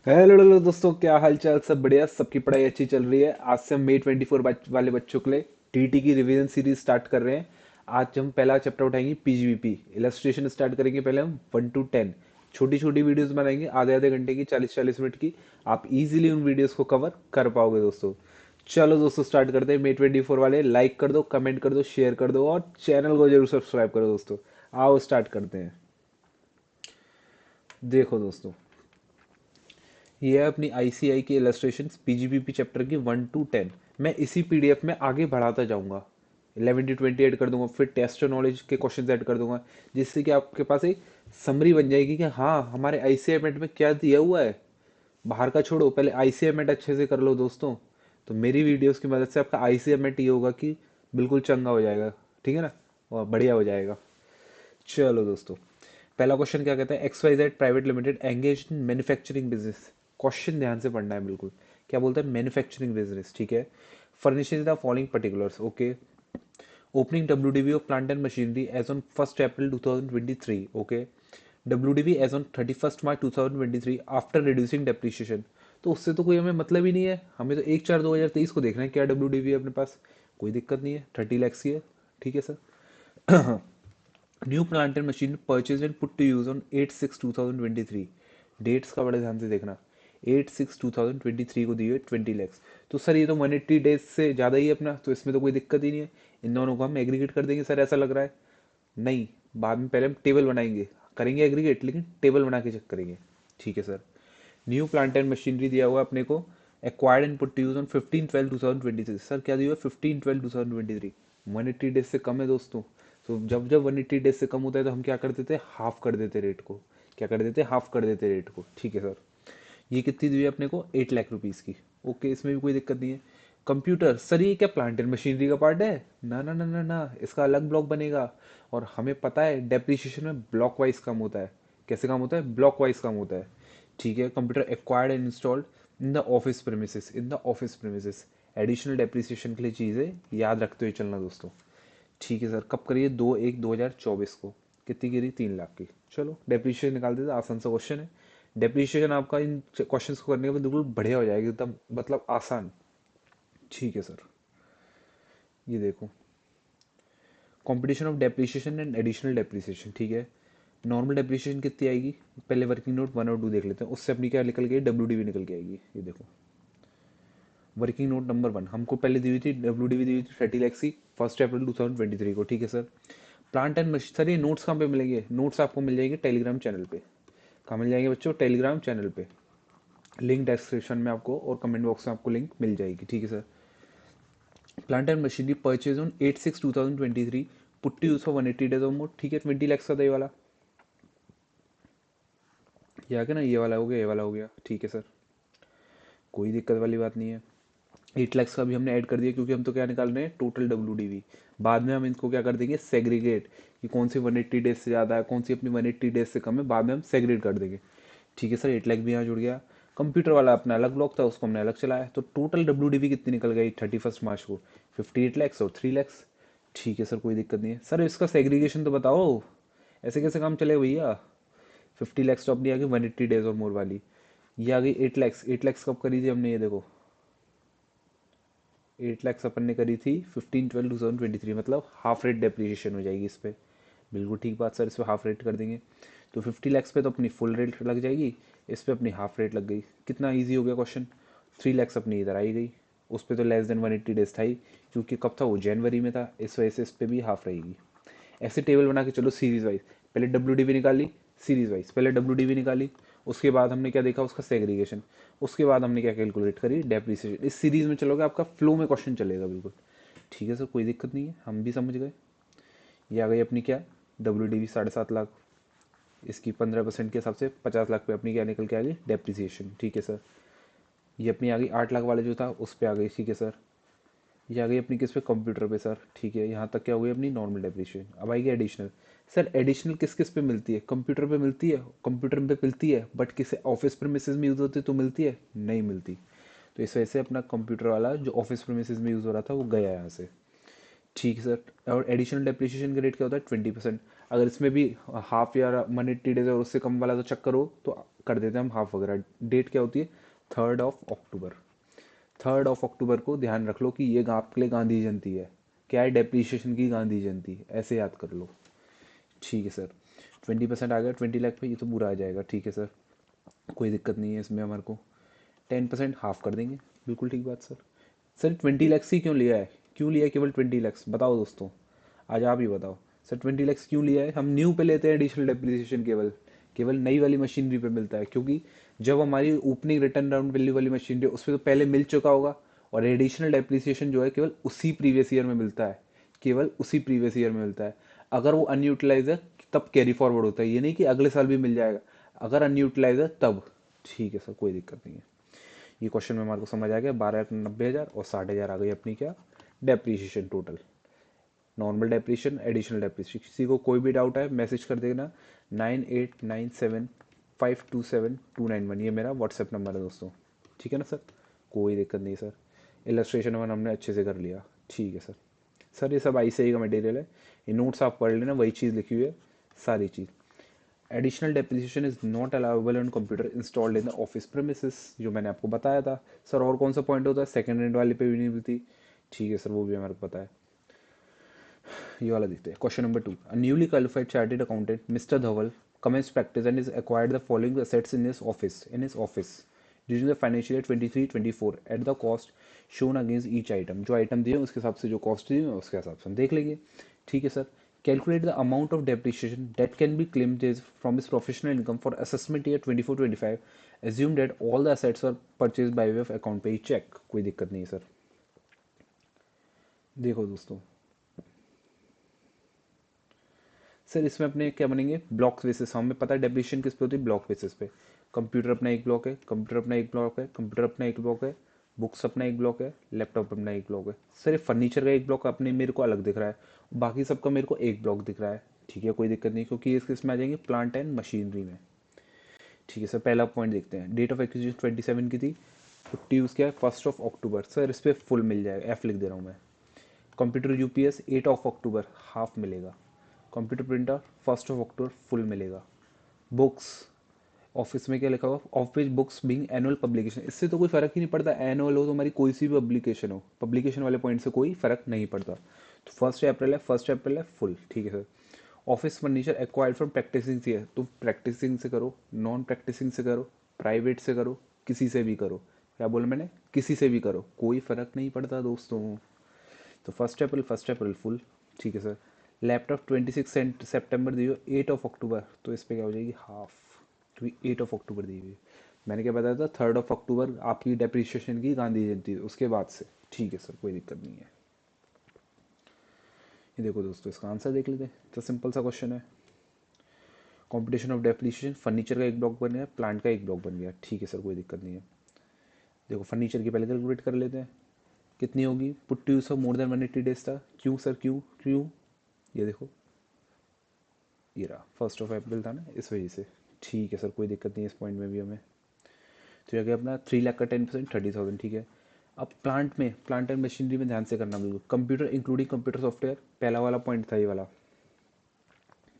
Hello दोस्तों, क्या हाल चाल। सब बढ़िया, सबकी पढ़ाई अच्छी चल रही है। आज से हम May 24 वाले बच्चों के लिए टीटी की रिवीजन सीरीज स्टार्ट कर रहे हैं। आज हम पहला चैप्टर उठाएंगे पीजीबीपी इलस्ट्रेशन स्टार्ट करेंगे। पहले हम 1 to 10 छोटी छोटी वीडियोस बनाएंगे, आधे आधे घंटे की, 40-40 मिनट की। आप इजीली उन वीडियोस को कवर कर पाओगे दोस्तों। चलो दोस्तों, स्टार्ट करते हैं। May 24 वाले लाइक कर दो, कमेंट कर दो, शेयर कर दो और चैनल को जरूर सब्सक्राइब करो दोस्तों। आओ स्टार्ट करते हैं। देखो दोस्तों, ये है अपनी आईसीआई की इलस्ट्रेशन पीजीबीपी चैप्टर की 1 to 10। मैं इसी पीडीएफ में आगे बढ़ाता जाऊंगा। 11 to 20 ऐड कर दूंगा, फिर टेस्ट नॉलेज के क्वेश्चंस ऐड कर दूंगा, जिससे कि आपके पास एक समरी बन जाएगी कि हाँ, हमारे आईसीआई मेट में क्या दिया हुआ है। बाहर का छोड़ो, पहले आईसीआई मेट अच्छे से कर लो दोस्तों। तो मेरी वीडियोस की मदद से आपका आईसीआई मेट ये होगा कि बिल्कुल चंगा हो जाएगा। ठीक है ना, और बढ़िया हो जाएगा। चलो दोस्तों, पहला क्वेश्चन क्या कहता है। X Y Z private limited engage in manufacturing business. Question ध्यान से पढ़ना है बिल्कुल। क्या बोलता है, मैन्युफैक्चरिंग बिजनेस, ठीक है। Furnishing the following particulars, okay. Opening WDV of plant and machinery as on 1 April 2023, okay. WDV as on 31 March 2023 after reducing depreciation. तो उससे तो कोई हमें मतलब ही नहीं है। हमें तो 1/4/2023 को देखना है क्या डब्ल्यूडीवी है अपने पास। कोई दिक्कत नहीं है, 30 lakhs की है। ठीक है sir. New plant and machine purchase and put to use on 8/6/2023। Dates का बड़े ध्यान से देखना। 8/6/2023 को दी हुई 20 lakhs। तो सर ये तो 180 days से ज़्यादा ही है अपना, तो इसमें तो कोई दिक्कत ही नहीं है। इन दोनों को हम एग्रीगेट कर देंगे सर, ऐसा लग रहा है। नहीं, बाद में पहले हम टेबल बनाएंगे। करेंगे एग्रीगेट, लेकिन टेबल बना के चेक करेंगे। ठीक है sir. New plant and machinery दिया हुआ है अपने को। Acquired and put to use on 15/12/2023। Sir क्या दिया हुआ है, 15/12/2023। 180 डेज से कम है दोस्तों। तो जब जब 180 डेज से कम होता है तो हम क्या कर देते हैं, हाफ कर देते रेट को। क्या कर देते हैं, हाफ कर देते रेट को। ठीक है सर। ये कितनी दी है अपने को, 8 लाख रुपीज़ की। ओके, इसमें भी कोई दिक्कत नहीं है। कंप्यूटर, सर ये क्या प्लांट एंड मशीनरी का पार्ट है? ना ना ना ना ना, इसका अलग ब्लॉक बनेगा। और हमें पता है डेप्रिसिएशन में ब्लॉक वाइज कम होता है। कैसे कम होता है, ब्लॉक वाइज कम होता है। ठीक है। Computer acquired and installed in the office premises, in the office premises. Additional depreciation के लिए चीज़ें याद रखते हुए चलना दोस्तों। ठीक है सर। कब करिए, 2/1/2024 को। कितनी गिरी, 3 लाख की। चलो डेप्रिसिएशन निकाल देते, आसान सा क्वेश्चन है। डेप्रिसिएशन आपका इन क्वेश्चंस को करने के बाद बिल्कुल बढ़िया हो जाएगी, एकदम मतलब आसान। ठीक है सर। ये देखो, competition of depreciation and additional depreciation, ठीक है। नॉर्मल डेप्रिसिएशन कितनी आएगी, पहले वर्किंग नोट 1 और 2 देख लेते हैं, उससे अपनी क्या निकल गई, डब्ल्यू निकल के आएगी। ये देखो, वर्किंग नोट नंबर 1 हमको पहले दी हुई थी, डब्ल्यू दी हुई थी 30 lakhs की, 1 April 2023 को। ठीक है sir. Plant and machine, sir ये नोट्स कहाँ पे मिलेंगे, नोट्स आपको मिल जाएंगे टेलीग्राम चैनल पे। कहाँ मिल जाएंगे बच्चों, टेलीग्राम चैनल पे। लिंक डिस्क्रिप्शन में आपको और कमेंट बॉक्स में आपको लिंक मिल जाएगी। ठीक है sir. Plant and machinery purchase on 8/6/2023 put to use for 180 days और मोर। ठीक है, 20 lakhs का था ये वाला। ये आ गया ना, ये वाला हो गया, ये वाला हो गया। ठीक है सर, कोई दिक्कत वाली बात नहीं है। 8 lakhs का भी हमने ऐड कर दिया, क्योंकि हम तो क्या निकाल रहे हैं, टोटल डब्ल्यू। बाद में हम इनको क्या कर देंगे, सेग्रीगेट। कि कौन सी 180 डेज से ज़्यादा है, कौन सी अपनी 180 डेज से कम है, बाद में हम सेग्रीगेट कर देंगे। ठीक है सर, 8 लाख भी यहाँ जुड़ गया। कंप्यूटर वाला अपना अलग ब्लॉक था, उसको हमने अलग चलाया, तो टोटल डब्ल्यू कितनी निकल गई 31 मार्च को, 58 lakhs और 3 lakhs। ठीक है सर, कोई दिक्कत नहीं है। सर इसका सेग्रीगेशन तो बताओ, ऐसे कैसे काम चलेगा भैया। 50 lakhs तो अपनी आ गई 180 डेज और मोर वाली। ये आ गई 8 lakhs। 8 lakhs कब करी थी हमने, ये देखो। 8 lakhs अपन ने करी थी 15/12/2023, मतलब हाफ रेट डेप्रिसिएशन हो जाएगी इस पे। बिल्कुल ठीक बात सर, इस पे हाफ रेट कर देंगे। तो 50 lakhs पे तो अपनी फुल रेट लग जाएगी, इस पे अपनी हाफ रेट लग गई। कितना इजी हो गया क्वेश्चन। 3 lakhs अपनी इधर आई गई। उस पे तो लेस देन 180 डेज था ही, क्योंकि कब था वो, जनवरी में था, इस वजह से इस पे भी हाफ रहेगी। ऐसे टेबल बना के चलो सीरीज वाइज। पहले डब्ल्यू निकाली, सीरीज वाइज पहले डब्ल्यू निकाली। उसके बाद हमने क्या देखा, उसका सेग्रीगेशन। उसके बाद हमने क्या कैलकुलेट करी, डेप्रिसिएशन। इस सीरीज में चलोगे, आपका फ्लो में क्वेश्चन चलेगा बिल्कुल। ठीक है सर, कोई दिक्कत नहीं है, हम भी समझ गए। ये आ गई अपनी क्या, डब्ल्यू 7.5 लाख। इसकी 15% के हिसाब से 50 लाख पे अपनी क्या निकल के आ गई, डेप्रिसिएशन। ठीक है सर। ये अपनी आ गई 8 लाख वाला जो था उस पे आ गई। ठीक है सर। ये आ गई अपनी किस पे, कंप्यूटर पे सर। ठीक है, यहाँ तक क्या हो गई अपनी नॉर्मल डेप्रिसिएशन। अब आएगी एडिशनल। सर एडिशनल किस किस पे मिलती है, कंप्यूटर पे मिलती है, कंप्यूटर पे मिलती है, बट किसी ऑफिस प्रीमिसेस में यूज होती है तो मिलती है, नहीं मिलती। तो इस वजह से अपना कंप्यूटर वाला जो ऑफिस प्रीमिसेस में यूज हो रहा था वो गया यहाँ से। ठीक है सर। और एडिशनल डेप्रिसिएशन का रेट क्या होता है, 20%। अगर इसमें भी हाफ या 180 डेज और उससे कम वाला तो चक्कर हो तो कर देते हैं हम हाफ वगैरह। डेट क्या होती है? 3 अक्टूबर। 3 अक्टूबर को ध्यान रख लो कि ये आपके लिए गांधी जयंती है। क्या है? डेप्रिसिएशन की गांधी जयंती, ऐसे याद कर लो। ठीक है सर। 20% आ गया 20 लाख पे, ये तो पूरा आ जाएगा। ठीक है सर, कोई दिक्कत नहीं है इसमें हमारे को। 10% हाफ कर देंगे। बिल्कुल ठीक बात सर। सर 20 लैक्स ही क्यों लिया है? क्यों लिया है केवल 20 लैक्स? बताओ दोस्तों, आज आप ही बताओ। सर 20 लैक्स क्यों लिया है? हम न्यू पे लेते हैं एडिशनल डेप्रिसिएशन केवल, केवल नई वाली मशीनरी पे मिलता है, क्योंकि जब हमारी ओपनिंग रिटर्न डाउन वैल्यू वाली मशीनरी उसमें तो पहले मिल चुका होगा। और एडिशनल डेप्रिसिएशन जो है केवल उसी प्रीवियस ईयर में मिलता है, केवल उसी प्रीवियस ईयर में मिलता है। अगर वो अनयूटिलाइज है तब कैरी फॉरवर्ड होता है, ये नहीं कि अगले साल भी मिल जाएगा। अगर अनयूटिलाइज है तब। ठीक है सर, कोई दिक्कत नहीं है। ये क्वेश्चन में हमारे को समझ आ गया। 12,90,000 और 60,000 आ गई अपनी क्या depreciation total. Normal depreciation, additional depreciation. किसी को कोई भी डाउट है मैसेज कर देना। 9897527291, ये मेरा व्हाट्सएप नंबर है दोस्तों। ठीक है ना सर? कोई दिक्कत नहीं सर। इलस्ट्रेशन वन हमने अच्छे से कर लिया। ठीक है सर। सर ये सब ICI का मटेरियल है, ये नोट्स आप पढ़ लेना, वही चीज़ लिखी हुई है सारी चीज़। Additional depreciation is not allowable on computer installed in the office premises, जो मैंने आपको बताया था। सर और कौन सा पॉइंट होता है? सेकंड हैंड वाले पे भी नहीं मिलती। ठीक है सर, वो भी हमारे को पता है। ये वाला देखते हैं। Question number 2, a newly qualified chartered accountant mister Dhaval commenced practice and is acquired the following assets in his office during the financial year 23-24 at the cost shown against each item। जो आइटम दिए हैं उसके हिसाब से जो cost दी है उसके हिसाब से हम देख लेंगे। ठीक है sir. Calculate the amount of depreciation that can be claimed from his professional income for assessment year 24-25। Assume that all the assets are purchase by way of account pay cheque. कोई दिक्कत नहीं है सर। देखो दोस्तों, sir इसमें अपने क्या बनेंगे? Block basis. हमें पता है डेप्रिसिएशन किस पे होती है? ब्लॉक बेसिस पे। कंप्यूटर अपना एक ब्लॉक है, कंप्यूटर अपना एक ब्लॉक है, कंप्यूटर अपना एक ब्लॉक है, बुक्स अपना एक ब्लॉक है, लैपटॉप अपना एक ब्लॉक है। सर ये फर्नीचर का एक ब्लॉक अपने मेरे को अलग दिख रहा है, बाकी सबका मेरे को एक ब्लॉक दिख रहा है। ठीक है, कोई दिक्कत नहीं, क्योंकि ये इसमें आ जाएंगे प्लांट एंड मशीनरी में। ठीक है सर, पहला पॉइंट देखते हैं। डेट ऑफ एक्विजिशन 27 की थी, छुट्टी उसके है 1 अक्टूबर। सर इस पर फुल मिल जाएगा, एफ लिख दे रहा हूँ मैं। कंप्यूटर UPS 8 अक्टूबर हाफ मिलेगा। कंप्यूटर प्रिंटर 1 अक्टूबर फुल मिलेगा। बुक्स, ऑफिस में क्या लिखा हुआ? Office books being annual publication. इससे तो कोई फर्क ही नहीं पड़ता, एनुअल हो तो हमारी कोई सी भी पब्लिकेशन हो, पब्लिकेशन वाले पॉइंट से कोई फर्क नहीं पड़ता। तो 1 अप्रैल है, 1 अप्रैल है फुल। ठीक है sir. Office furniture acquired from practicing से है, तो प्रैक्टिसिंग से करो, नॉन प्रैक्टिसिंग से करो, प्राइवेट से करो, किसी से भी करो। क्या बोला मैंने? किसी से भी करो, कोई फर्क नहीं पड़ता दोस्तों। तो 1 अप्रैल फुल। ठीक है सर। लैपटॉप 26 सितंबर दी हो, 8 अक्टूबर, तो इस पर क्या हो जाएगी? हाफ, क्योंकि 8 अक्टूबर दी हुई है। मैंने क्या बताया था? 3 अक्टूबर आपकी डेप्रिसिएशन की गांधी जयंती है, उसके बाद से। ठीक है सर, कोई दिक्कत नहीं है। ये देखो दोस्तों, इसका आंसर देख लेते हैं, तो सिंपल सा क्वेश्चन है। कॉम्पिटिशन ऑफ डेप्रिसिएशन, फर्नीचर का एक ब्लॉक बन गया, प्लांट का एक ब्लॉक बन गया। ठीक है सर, कोई दिक्कत नहीं है। देखो फर्नीचर की पहले कैलकुलेट कर लेते हैं, कितनी होगी? Put to use of more than 180 days था। क्यों सर? क्यों क्यों? ये देखो, ये रहा 1 अप्रैल था ना, इस वजह से। ठीक है सर, कोई दिक्कत नहीं है इस पॉइंट में भी हमें। तो ये गया अपना 3 लाख का 10%, 30,000। ठीक है। अब प्लांट में, प्लांट एंड मशीनरी में ध्यान से करना बिल्कुल। कंप्यूटर इंक्लूडिंग कंप्यूटर सॉफ्टवेयर, पहला वाला पॉइंट था ये वाला।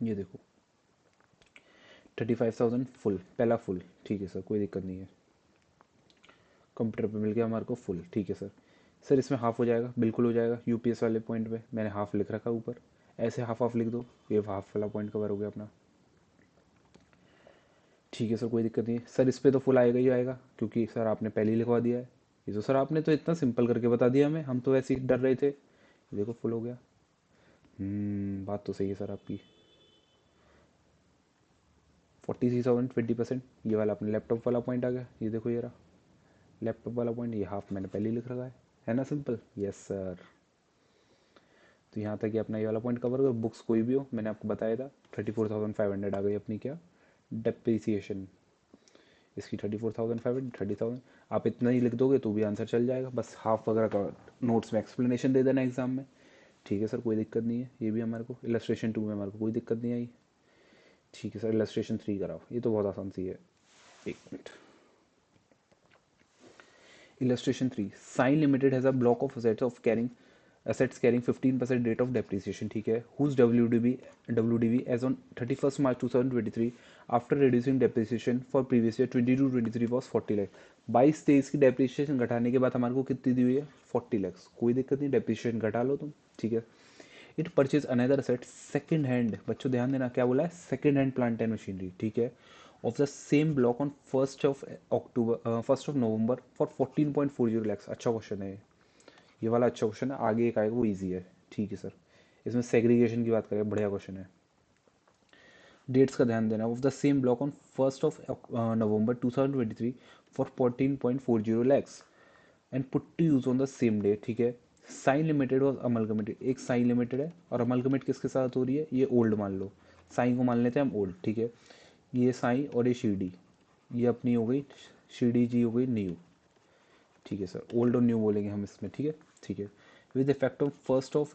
ये देखो 35,000 फुल, पहला फुल। ठीक है सर, कोई दिक्कत नहीं है। कंप्यूटर पे मिल गया हमारे को फुल। ठीक है सर। सर इसमें हाफ हो जाएगा, बिल्कुल हो जाएगा। UPS वाले पॉइंट पे मैंने हाफ लिख रखा ऊपर, ऐसे हाफ हाफ लिख दो, ये हाफ वाला पॉइंट कवर हो गया अपना। ठीक है सर, कोई दिक्कत नहीं है। सर इस पे तो फुल आएगा ही आएगा, क्योंकि सर आपने पहले ही लिखवा दिया है। ये तो सर आपने तो इतना सिंपल करके बता दिया हमें, हम तो वैसे ही डर रहे थे। ये देखो फुल हो गया। बात तो सही है सर आपकी। 43,000 20%, ये वाला अपने लैपटॉप वाला पॉइंट आ गया। ये देखो ये रहा लैपटॉप वाला पॉइंट, ये हाफ मैंने पहले ही लिख रखा है ना? सिंपल। Yes sir. तो यहाँ तक ये अपना ये वाला पॉइंट कवर हो। बुक्स कोई भी हो, मैंने आपको बताया था। 34,500 आ गई अपनी क्या डेप्रिसिएशन इसकी। 34,500, 30,000। आप इतना ही लिख दोगे तो भी आंसर चल जाएगा, बस हाफ वगैरह का नोट्स में एक्सप्लेनेशन दे देना एग्जाम में। ठीक है सर, कोई दिक्कत नहीं है। ये भी हमारे को इलस्ट्रेशन 2 में हमारे को कोई दिक्कत नहीं आई। ठीक है सर, इलस्ट्रेशन 3 कराओ, ये तो बहुत आसान सी है। एक minute. Illustration 3. Sign Limited has a block of assets of carrying assets carrying 15% rate of depreciation, ठीक है, whose WDV as on 31st March 2023 after reducing depreciation for previous year 22-23 was 40 lakh. 22-23 की डेप्रिसिएशन घटाने के बाद हमारे को कितनी दी हुई है? 40 लाख। कोई दिक्कत नहीं, डेप्रिसिएशन घटा लो तुम, ठीक है। It purchase another asset second hand, बच्चों ध्यान देना क्या बोला है, second hand plant and machinery, ठीक है, of the same block on 1st of November for 14.40 lakhs। अच्छा क्वेश्चन है ये वाला अच्छा क्वेश्चन है, आगे एक आएगा वो इजी है, ठीक है सर। इसमें सेग्रीगेशन की बात करें, बढ़िया क्वेश्चन है। डेट्स का ध्यान देना, of the same block on 1st of November 2023 for 14.40 lakhs and put to use on the same day, ठीक है। साइन लिमिटेड और अमलगमेटेड, एक साइन लिमिटेड है और अमलगमेट किसके साथ हो रही है, ये ओल्ड मान लो, साइन को मान लेते हैं हम ओल्ड, ठीक है। ये साइन और ये शीडी, ये अपनी हो गई शीडी जी, हो गई न्यू, ठीक है सर। ओल्ड और न्यू बोलेंगे हम इसमें, ठीक है, ठीक है। With effect of 1st of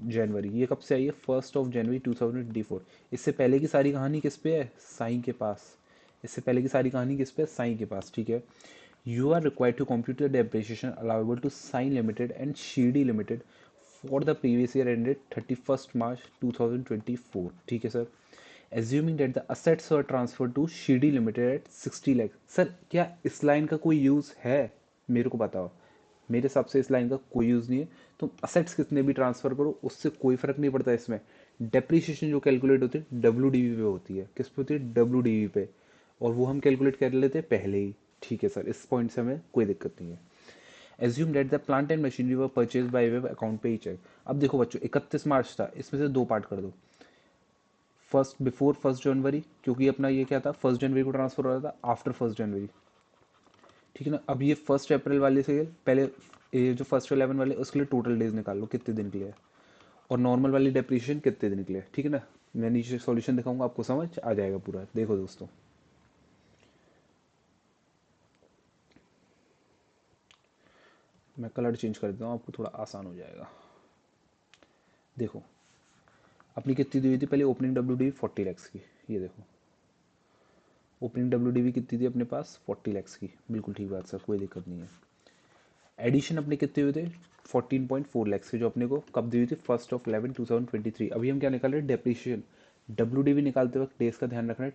January, ये कब से आई है, 1st of January 2024। इससे पहले की सारी कहानी किस पे है, साइन के पास। इससे पहले की सारी कहानी किस पे है, साइन के पास, ठीक है। You are required to compute the depreciation allowable to Sign limited and CD limited for the previous year ended 31st March 2024, ठीक है sir. Assuming that the assets were transfer to CD limited at 60 lakh. Sir क्या इस line का कोई use है, मेरे को बताओ। मेरे हिसाब से इस लाइन का कोई यूज़ नहीं है। तुम असेट्स कितने भी ट्रांसफर करो उससे कोई फर्क नहीं पड़ता इसमें। डेप्रिसिएशन जो कैलकुलेट होती है WDV पे होती है, किस पे होती है, WDV पे, और वो हम कैलकुलेट कर लेते हैं पहले ही, ठीक है सर। इस पॉइंट से हमें कोई दिक्कत नहीं है। Assume that the plant and machinery were purchase by way account पे ही चेक। अब देखो बच्चों, 31 मार्च था, इसमें से दो पार्ट कर दो। फर्स्ट बिफोर 1st जनवरी, क्योंकि अपना ये क्या था, 1st जनवरी को ट्रांसफर हो रहा था, आफ्टर 1st जनवरी, ठीक है ना। अब ये 1st अप्रैल वाले से पहले, ये जो 1st 11 वाले उसके लिए टोटल डेज निकाल लो कितने दिन के लिए है, और नॉर्मल वाली डेप्रिसिएशन कितने दिन के लिए है, ठीक है ना। मैं नीचे सॉल्यूशन दिखाऊंगा, आपको समझ आ जाएगा पूरा। देखो दोस्तों, मैं कलर चेंज कर देता हूँ, आपको थोड़ा आसान हो जाएगा। देखो अपनी कितनी दी हुई थी पहले ओपनिंग WDV 40 लैक्स की, ये देखो ओपनिंग WDV कितनी थी अपने पास, 40 लैक्स की, बिल्कुल ठीक बात सर, कोई दिक्कत नहीं है। एडिशन अपने कितने हुए थे, 14.4 लैक्स के, जो अपने को कब दी हुई थी, 1st of 11 2023। अभी हम क्या निकाल रहे हैं, डेप्रिशिएशन। WDV निकालते वक्त डेज का ध्यान रखना है,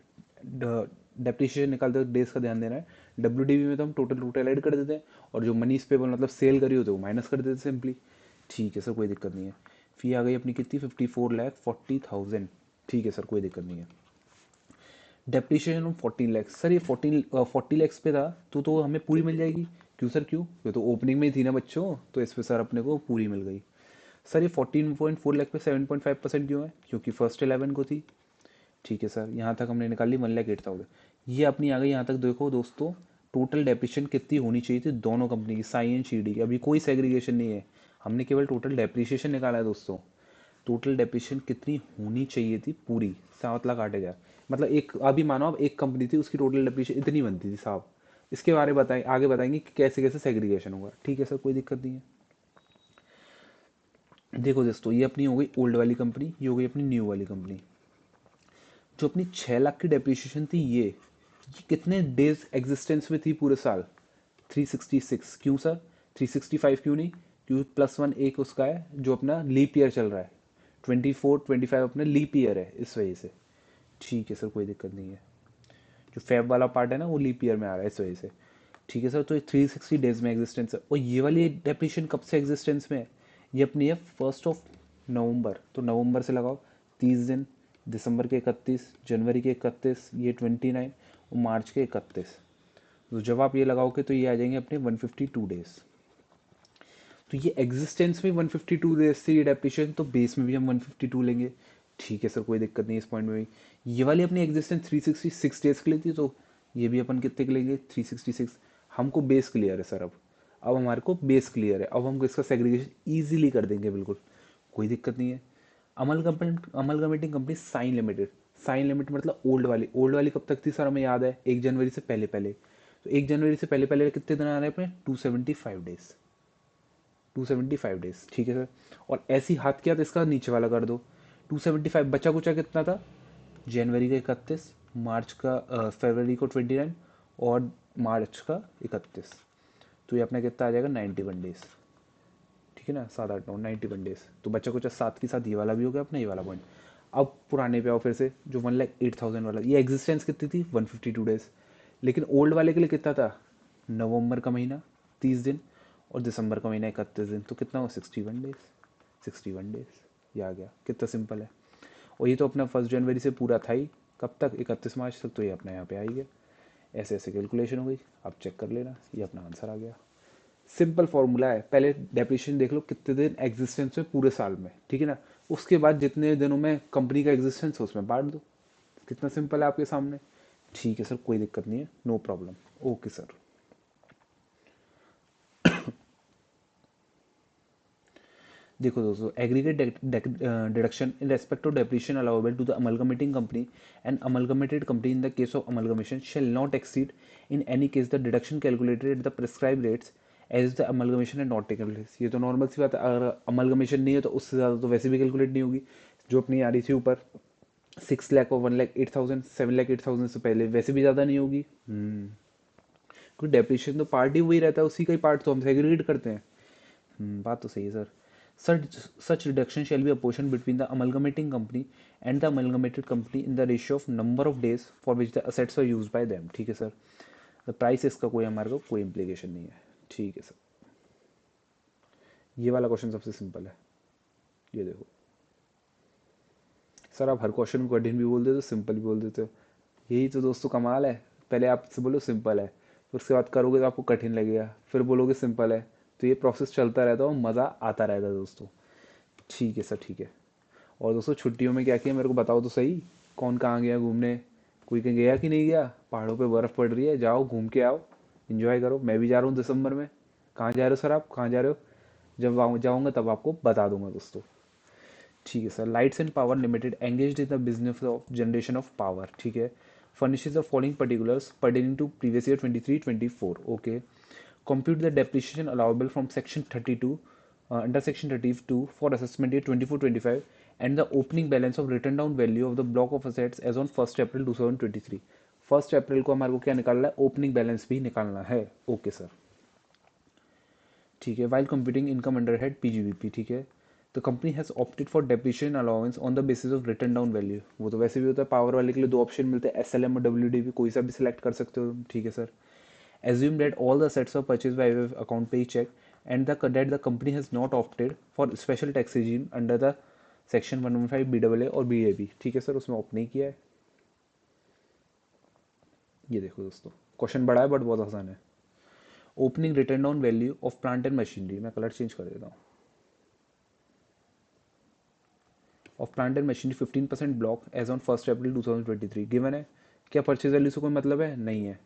डेप्रिशिएशन निकालते वक्त डेज का ध्यान देना है। WDV में तो हम टोटल टोटल ऐड कर देते हैं, और जो मनी पेबल मतलब सेल करी होती है वो माइनस कर देते हैं सिंपली, ठीक है सर, कोई दिक्कत नहीं है। फी आ गई अपनी कितनी, 54,40,000, ठीक है सर, कोई दिक्कत नहीं है। डेप्रिशिएशन ऑन 14 लैक्स, सर ये 40 लैक्स पे था, तो हमें पूरी मिल जाएगी। क्यों सर, क्यों, ये तो ओपनिंग में ही थी ना बच्चों, तो इस पे सर अपने को पूरी मिल गई। सर ये 14.4 लाख पे 7.5% क्यों है, क्योंकि 1st 11 को थी, ठीक है सर। यहाँ तक हमने निकाल ली 1,08,000। ये अपनी आ गई, यहाँ तक देखो दोस्तों, टोटल डेप्रिशिएशन कितनी होनी चाहिए थी दोनों कंपनी की, साई एंड शीडी की। अभी कोई सेग्रीगेशन नहीं है, हमने केवल टोटल डेप्रिशिएशन निकाला है दोस्तों। टोटल डेप्रिशिएशन कितनी होनी चाहिए थी पूरी, 7 लाख 8 हज़ार। मतलब एक, अभी मानो अब एक कंपनी थी, उसकी टोटल डेप्रिशिएशन इतनी बनती थी साहब। इसके बारे में बताएं, आगे बताएंगे कि कैसे कैसे सेग्रीगेशन होगा, ठीक है सर, कोई दिक्कत नहीं है। देखो दोस्तों, ये अपनी हो गई ओल्ड वाली कंपनी, ये हो गई अपनी न्यू वाली कंपनी। जो अपनी 6 लाख की डेप्रिशिएशन थी, ये कितने डेज एग्जिस्टेंस में थी पूरे साल, 366। क्यों सर, 365 क्यों नहीं, क्योंकि +1 एक उसका है जो अपना लीप ईयर चल रहा है, 24 25 अपना लीप ईयर है, इस वजह से, ठीक है सर, कोई दिक्कत नहीं है। जो फेब वाला पार्ट है ना, वो लीप ईयर में आ रहा है, इस वजह से, ठीक है सर। तो ये 360 डेज में एग्जिस्टेंस है, और ये वाली डेप्रिशिएशन कब से एग्जिस्टेंस में है, ये अपनी है 1st of November, तो नवंबर से लगाओ 30 दिन, दिसंबर के 31, जनवरी के 31, ये 29, और मार्च के 31। तो जब आप ये लगाओगे तो ये आ जाएंगे अपने 152 डेज। तो ये एग्जिस्टेंस में 152 डेज से ये डेप्रिशिएशन, तो बेस में भी हम 152 लेंगे, ठीक है सर, कोई दिक्कत नहीं इस पॉइंट में भी। ये वाली अपनी एग्जिस्टेंस 366 डेज के लिए थी, तो ये भी अपन कितने के लेंगे, 366। हमको बेस क्लियर है सर, अब हमारे को बेस क्लियर है, अब हम इसका सेग्रीगेशन ईजिली कर देंगे, बिल्कुल कोई दिक्कत नहीं है। Amalgamating company Sign limited, Sign limited मतलब ओल्ड वाली कब तक थी सर, हमें याद है 1 जनवरी से पहले पहले। तो 1 जनवरी से पहले पहले कितने दिन आ रहे हैं अपने, 275 डेज, 275 डेज, ठीक है सर। और ऐसी हाथ किया तो इसका नीचे वाला कर दो, 275 बचा कुचा कितना था, जनवरी का 31, मार्च का फरवरी को 29, और मार्च का 31, तो ये अपना कितना आ जाएगा, 91 डेज। ठीक है ना, 7 8 9 91 डेज, तो बच्चा कुछ 7 के साथ ये वाला भी हो गया अपना, ये वाला पॉइंट। अब पुराने पे आओ फिर से, जो 1,08,000 वाला, ये एग्जिस्टेंस कितनी थी, 152 डेज। लेकिन ओल्ड वाले के लिए कितना था, नवंबर का महीना 30 दिन, और दिसंबर का महीना 31 दिन, तो कितना हुआ, 61 डेज। 61 डेज, ये आ गया, कितना सिंपल है। और ये तो अपना 1 जनवरी से पूरा था ही, कब तक, 31 मार्च तक, तो ये अपना यहाँ पे आ ही गया। ऐसे ऐसे कैलकुलेशन हो गई, आप चेक कर लेना, ये अपना आंसर आ गया। सिंपल फॉर्मूला है, पहले डेप्रिसिएशन देख लो कितने दिन एग्जिस्टेंस है पूरे साल में, ठीक है ना, उसके बाद जितने दिनों में कंपनी का एग्जिस्टेंस है उसमें बांट दो। कितना सिंपल है आपके सामने। ठीक है सर, कोई दिक्कत नहीं है, नो प्रॉब्लम। Okay sir. देखो दोस्तों, aggregate deduction in respect of depreciation allowable to the amalgamating company and amalgamated company in the case of amalgamation shall not exceed in any case the deduction calculated at the prescribe rates as the amalgamation and not taken place. ये तो normal सी बात है, अगर amalgamation नहीं है तो उससे ज़्यादा तो वैसे भी कैलकुलेट नहीं होगी। जो अपनी आ रही थी ऊपर 6 लाख और 1,08,000, 7,08,000 से पहले वैसे भी ज़्यादा नहीं होगी। क्योंकि डेप्रिसिएशन तो पार्ट ही वही रहता है, उसी का ही पार्ट तो हम सेग्रीगेट करते हैं। बात तो सही है sir. Such reduction shall be apportioned between the amalgamating company and the amalgamated company in the ratio of number of days for which the assets were used by them। ठीक है सर। द प्राइस इसका कोई हमारे को कोई implication नहीं है। ठीक है सर। ये वाला क्वेश्चन सबसे सिंपल है, ये देखो। सर आप हर क्वेश्चन को कठिन भी बोल देते हो, सिंपल भी बोल देते हो। यही तो दोस्तों कमाल है। पहले आपसे बोलो सिंपल है, फिर उसके बाद करोगे तो आपको कठिन लगेगा, फिर बोलोगे सिंपल है। तो ये प्रोसेस चलता रहता है और मज़ा आता रहेगा दोस्तों। ठीक है सर, ठीक है। और दोस्तों छुट्टियों में क्या किया मेरे को बताओ तो सही। कौन कहाँ गया घूमने, कोई कहीं गया कि नहीं गया। पहाड़ों पे बर्फ़ पड़ रही है, जाओ घूम के आओ, एंजॉय करो। मैं भी जा रहा हूँ दिसंबर में। कहाँ जा रहे हो सर, आप कहाँ जा रहे हो। जब जाऊँगा तब आपको बता दूंगा दोस्तों। ठीक है sir. Lights and power limited engaged in the business of generation of power, ठीक है, furnishes the following particulars pertaining to previous year 23-24। Okay, compute the depreciation allowable from section 32 under section 32 for assessment year 24-25 and the opening balance of written down value of the block of assets as on 1st April 2023। 1st April को हमारे को क्या निकालना है, opening balance भी निकालना है। Okay sir. ठीक है। While computing income under head PGBP, ठीक है, तो company has opted for depreciation allowance on the basis of return down value. वो तो वैसे भी होता है, पावर वाले के लिए दो ऑप्शन मिलते हैं, एसएलएम और डब्ल्यूडीवी, कोई सा भी सिलेक्ट कर सकते हो। ठीक है sir. Assume that all the sets of purchase by way account pay cheque and the that the company has not opted for special tax regime under the section 115 BAA और BAB। ठीक है sir, उसमें opt नहीं किया है। ये देखो दोस्तों, क्वेश्चन बड़ा है बट बहुत आसान है। Opening written down value of plant and machinery, मैं कलर चेंज कर देता हूँ, of plant and machinery 15% block as on 1st April 2023 given है। क्या परचेज वैल्यू से कोई मतलब है, नहीं है।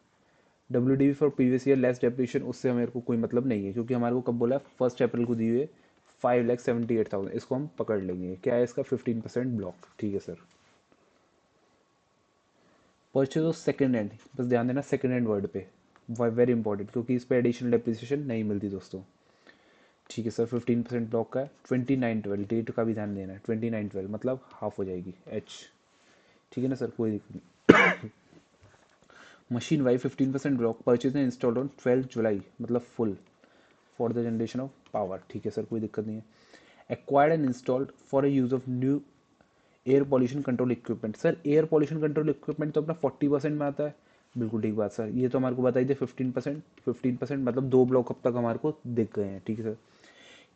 W D for previous year less depreciation, उससे हमारे को कोई मतलब नहीं है, क्योंकि हमारे को कब बोला है, 1st April को दी हुई है 5,78,000, इसको हम पकड़ लेंगे। क्या है इसका, 15% ब्लॉक। ठीक है sir. Purchase of second hand, बस ध्यान देना सेकेंड हैंड वर्ड पे, वेरी इंपॉर्टेंट, क्योंकि इस पर एडिशनल डेप्रिसिएशन नहीं मिलती दोस्तों। ठीक है सर। 15% ब्लॉक का है। 29/12 डेट का भी ध्यान देना है, 29/12 मतलब हाफ हो जाएगी एच। ठीक है ना सर, कोई दिक्कत नहीं। Machine Y 15% block purchase and installed on 12 जुलाई, मतलब full for the generation of power. ठीक है सर, कोई दिक्कत नहीं है। Acquired and installed for use of new air pollution control equipment. Sir air pollution control equipment तो अपना 40% में आता है। बिल्कुल ठीक बात सर, ये तो हमारे को बताई थी 15%। 15% मतलब 2 ब्लॉक अब तक हमारे को दिख गए हैं। ठीक है sir.